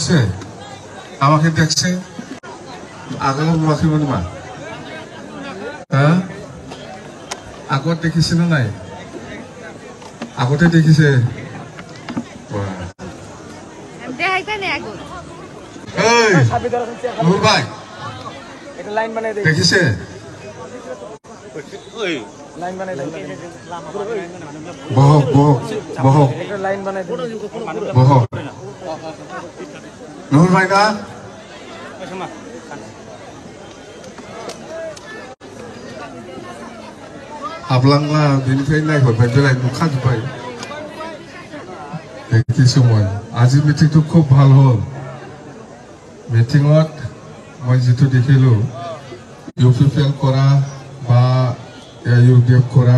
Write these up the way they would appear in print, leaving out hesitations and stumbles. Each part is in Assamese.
দেখছে আমাকে দেখছে আগত নুৱাখিব নামা হ্যাঁ আগত দেখিছে না নাই আগতে দেখিছে নূর ভাই দেখিছে বহক বহক বহক বহক নূর ভাই না हाबलांला बेनिफ्राय नायहरबाय बेलाय नुखाजोब्बाय देखि समय আজি মিটিংটো খুব ভাল হল মিটিংত মই যেটো দেখিলো ইউপিপিএল কৰা বা ইউডিএফ কৰা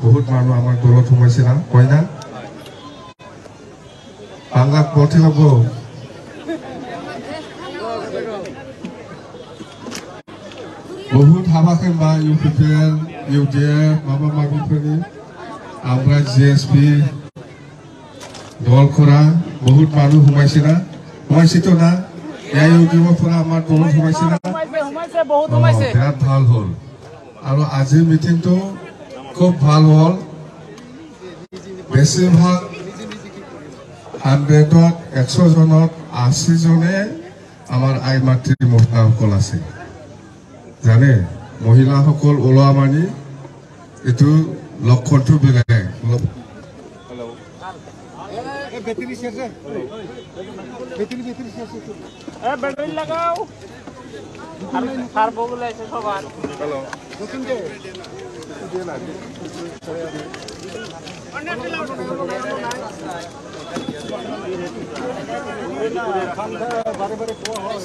বহুত মানুহ আমাৰ দলত সোমাইছে না হয় না বাংলাক ভর্তি হব बहुत हाबाखै बा इउपिपिएल इउडिएफ माबा माबिफोरनि আমরা জিএসপি দল কৰা বহুত মানুহ সোমাইছে না সোমাইছেতো না ইউডিএফৰপৰা আমাৰ দলত সোমাইছে না বিৰাট ভাল হ'ল আৰু আজি মিটিংটো খুব ভাল হ'ল বেছিভাগ 100ত 100 জনত 80 জনে আমাৰ আই মাতৃ মহিলাসকল আছে জানে মহিলাসকল ওলোৱা মানি এইটো লক্ষণটো বেলেগ হেল্ল' বেটারি শেষ বেটারি শেষ বেটারি লাগাও আর বগুলো আছে সবার হ্যালো নতুন কে দিয়ে না বারে বারে কোয়া হয়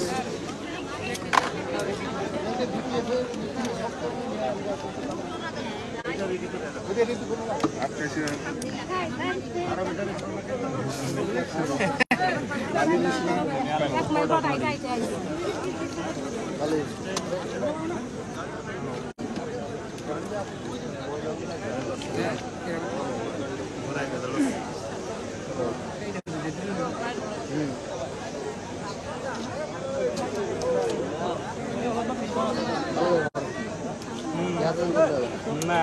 না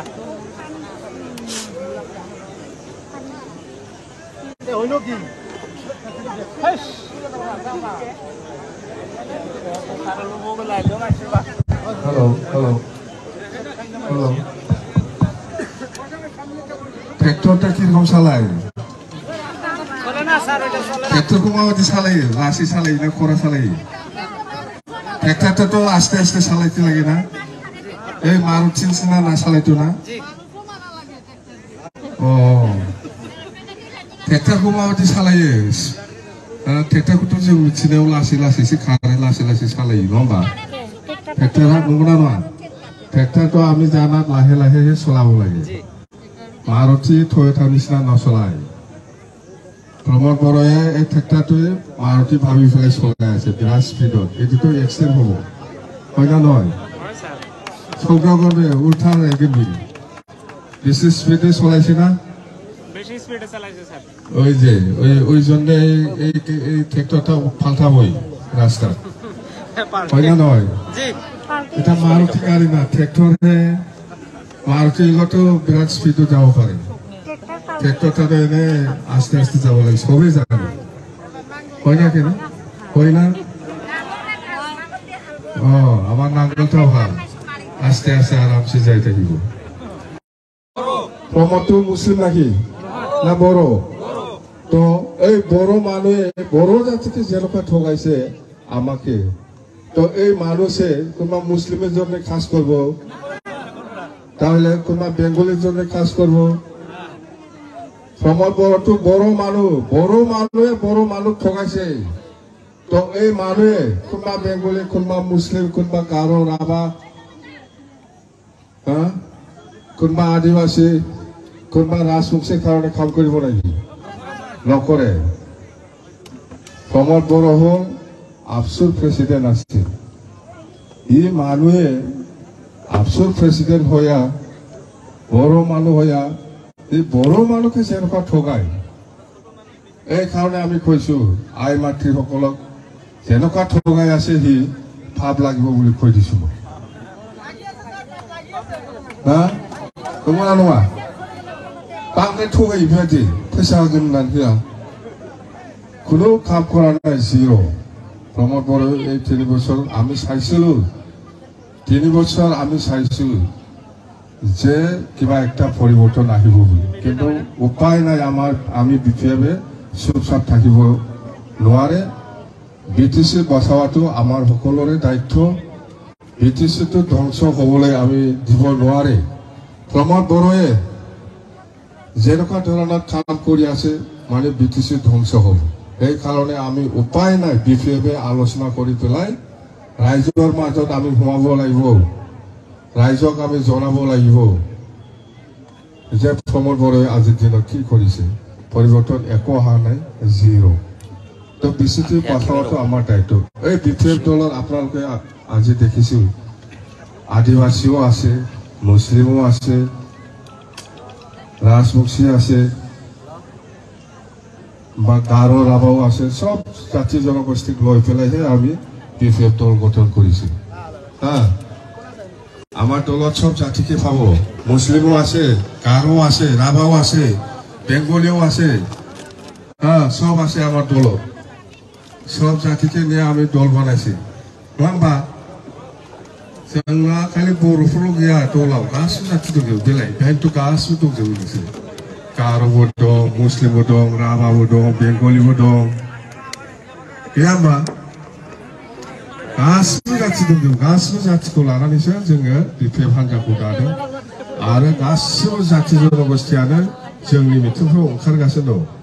হইল কি হ্যালো হ্যালো হ্যালো ট্রেক্টরটা কিরকম চালায় ট্রেক্টরকে মাবাদি চালায় লাসি চালায় না খরা চালায় ট্রেক্টরটা তো আস্তে আস্তে চালাইতে লাগে না এই মারুতি চিনা না চালাইতো না ও ट्रेक्टरखौ माबायदि सालायो ट्रेक्टरखौथ' जों मिथिनायाव लासै लासैसो खारो लासै लासै सालायो नङा होमबा ट्रेक्टरा नंगौना नङा ट्रेक्टरखौ আমি জানাত লাহে লাহে চলাব লাগে মাৰুতি টয়োটা নিচিনা নচলায় প্ৰমোদ বড়াই এই ট্ৰেক্টৰটোৱে মাৰুতি ভাবি পেলাই চলাই আছে বিৰাট স্পীডত এইটোতো এক্সিডেণ্ট হ'ব হয় না নহয় সৌগ্ৰাৱনে উল্টা একেবাৰে বেছি স্পীডে চলাইছে না ওই যে ওই জন্য এই ট্রেক্টরটা পাল্টাবই রাস্তা হয় না নয় এটা মারুতি গাড়ি না ট্রেক্টরে মারুতি তো বিরাট স্পিডে যাব পারে ট্রেক্টরটা এনে আস্তে আস্তে যাব লাগে সবই জানে হয় না কেন হয় না ও আমার নাঙ্গলটাও ভাল আস্তে আস্তে আরামসে যাই থাকিব প্রমোদ মুসলিম নাকি না বড় তো এই বড় মানুষে বড় জাতিকে যেরকম ঠকাইছে আমাকে তো এই মানুষে কোনবা মুসলিমের জন্য কাজ করব তাহলে কোনবা বেঙ্গলের জন্য কাজ করব প্রমোদ বড় তো বড় মানুষ ঠকাইছে তো এই মানুষে কোনবা বেঙ্গলি কোনবা মুসলিম কোনবা গারো রাভা হ্যাঁ কোনবা আদিবাসী কোনবা রাজবংশীর কারণে কাম কৰিব নাকি নকৰে প্ৰমোদ বড়ো হল আফসুৰ প্ৰেসিডেন্ট আছে ই মানুহে আফসুৰ প্ৰেসিডেন্ট হইয়া বড় মানুষ হইয়া এই বড় মানুষকে যেনেকুৱা ঠগায় এই কারণে আমি কৈছো আই মাতৃসকলক जेन'का थगायासो हि फाब লাগিব বুলি কৈ দিছো মই हा नंगौना नङा बांद्राय थगायबायदि फैसा होगोन होननानै होआ কোনো কাম কৰা নাই জিৰ' প্ৰমোদ বড়ো এই 3 বছৰ আমি চাইছিলো 3 বছৰ আমি চাইছো যে কিবা একটা পৰিৱৰ্তন আহিব বুলি কিন্তু উপায় নাই আমাৰ আমি বিপেবে চুপচাপ থাকিব নোৱাৰে বিটিসি বচাৱাটো আমাৰ সকলোৰে দায়িত্ব বিটিসিটো ধ্বংস হ'বলৈ আমি দিব নোৱাৰে প্ৰমোদ বড়োয়ে যেনেকুৱা ধৰণৰ কাম কৰি আছে মানে বিটিসি ধ্বংস হ'ব এই কাৰণে আমি উপায় নাই বিপেবে আলোচনা কৰি পেলাই ৰাইজৰ মাজত আমি হোমাব লাগিব ৰাইজক আমি জনাব লাগিব যে প্ৰমোদ বড়োয়ে আজিৰ দিনত কি কৰিছে পৰিৱৰ্তন একো অহা নাই জিৰ' তো বিচিটি বচাৱাটো আমাৰ দায়িত্ব এই বিপেব দলৰ আপোনালোকে আজি দেখিছো আদিবাসীও আছে মুছলিমো আছে ৰাজবংশী আছে বা গাৰো ৰাভাও আছে সব জাতি জনগোষ্ঠীক লৈ পেলাইহে আমি বিপেব দল গঠন কৰিছো হা আমাৰ দলত সব জাতিকে পাব মুছলিমো আছে গাৰো আছে ৰাভাও আছে বেংগলীও আছে হা সব আছে আমাৰ দলত সব জাতিকে নিয়ে আমি দল বানাইছি नङा होमबा जोंना खालि बर'फोरल' गैया दलाव गासिबो जाथि दंजोबो देलाय बेहायनोथ' गासिबो दंजोबो नोंसोर गार'बो दं मुस्लिमबो दं राभाबो दं बेंगलिबो दं गैया होमबा गासिबो जाथि दंजोबो गासिबो जाथिखौ लानानैसो जोङो बिपिएफ हान्जाखौ दादों आरो गासिबो जाथि जनगोष्ठीयानो जोंनि मिथिंफ्राव ओंखारगासिनो दं